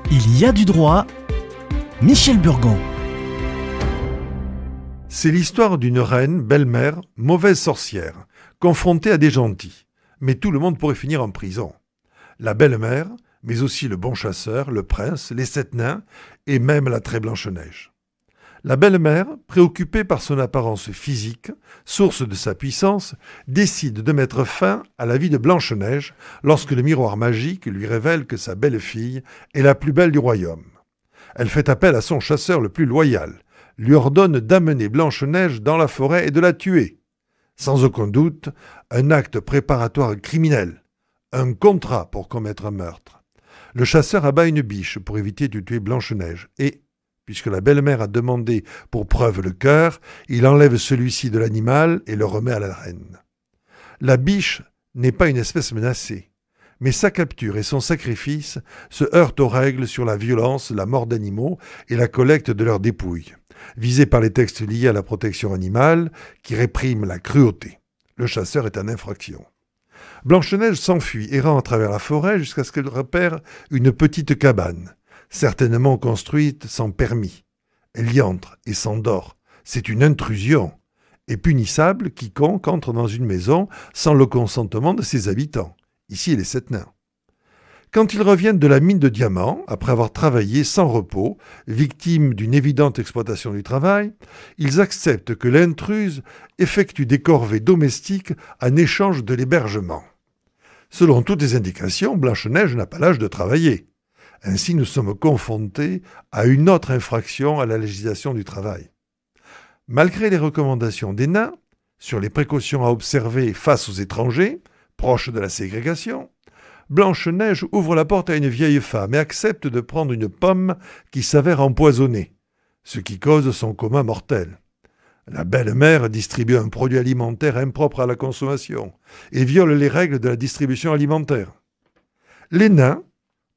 Il y a du droit. Michel Burgon. C'est l'histoire d'une reine, belle-mère, mauvaise sorcière, confrontée à des gentils. Mais tout le monde pourrait finir en prison. La belle-mère, mais aussi le bon chasseur, le prince, les 7 nains et même la très Blanche-Neige. La belle-mère, préoccupée par son apparence physique, source de sa puissance, décide de mettre fin à la vie de Blanche-Neige lorsque le miroir magique lui révèle que sa belle-fille est la plus belle du royaume. Elle fait appel à son chasseur le plus loyal, lui ordonne d'amener Blanche-Neige dans la forêt et de la tuer. Sans aucun doute, un acte préparatoire criminel, un contrat pour commettre un meurtre. Le chasseur abat une biche pour éviter de tuer Blanche-Neige et, puisque la belle-mère a demandé pour preuve le cœur, il enlève celui-ci de l'animal et le remet à la reine. La biche n'est pas une espèce menacée, mais sa capture et son sacrifice se heurtent aux règles sur la violence, la mort d'animaux et la collecte de leurs dépouilles, visées par les textes liés à la protection animale qui répriment la cruauté. Le chasseur est en infraction. Blanche-Neige s'enfuit, errant à travers la forêt jusqu'à ce qu'elle repère une petite cabane, certainement construite sans permis. Elle y entre et s'endort. C'est une intrusion, et punissable quiconque entre dans une maison sans le consentement de ses habitants. Ici, les 7 nains. Quand ils reviennent de la mine de diamants, après avoir travaillé sans repos, victimes d'une évidente exploitation du travail, ils acceptent que l'intruse effectue des corvées domestiques en échange de l'hébergement. Selon toutes les indications, Blanche-Neige n'a pas l'âge de travailler. Ainsi, nous sommes confrontés à une autre infraction à la législation du travail. Malgré les recommandations des nains sur les précautions à observer face aux étrangers, proches de la ségrégation, Blanche-Neige ouvre la porte à une vieille femme et accepte de prendre une pomme qui s'avère empoisonnée, ce qui cause son coma mortel. La belle-mère distribue un produit alimentaire impropre à la consommation et viole les règles de la distribution alimentaire. Les nains,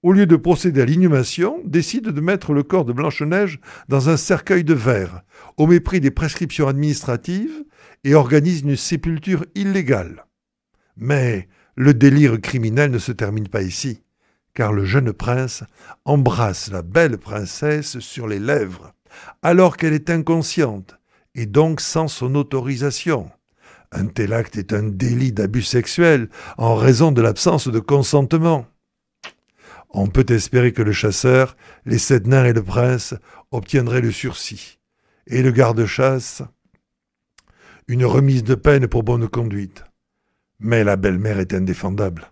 au lieu de procéder à l'inhumation, décident de mettre le corps de Blanche-Neige dans un cercueil de verre, au mépris des prescriptions administratives, et organisent une sépulture illégale. Mais le délire criminel ne se termine pas ici, car le jeune prince embrasse la belle princesse sur les lèvres, alors qu'elle est inconsciente, et donc sans son autorisation. Un tel acte est un délit d'abus sexuel en raison de l'absence de consentement. On peut espérer que le chasseur, les 7 nains et le prince obtiendraient le sursis, et le garde-chasse, une remise de peine pour bonne conduite. Mais la belle-mère est indéfendable.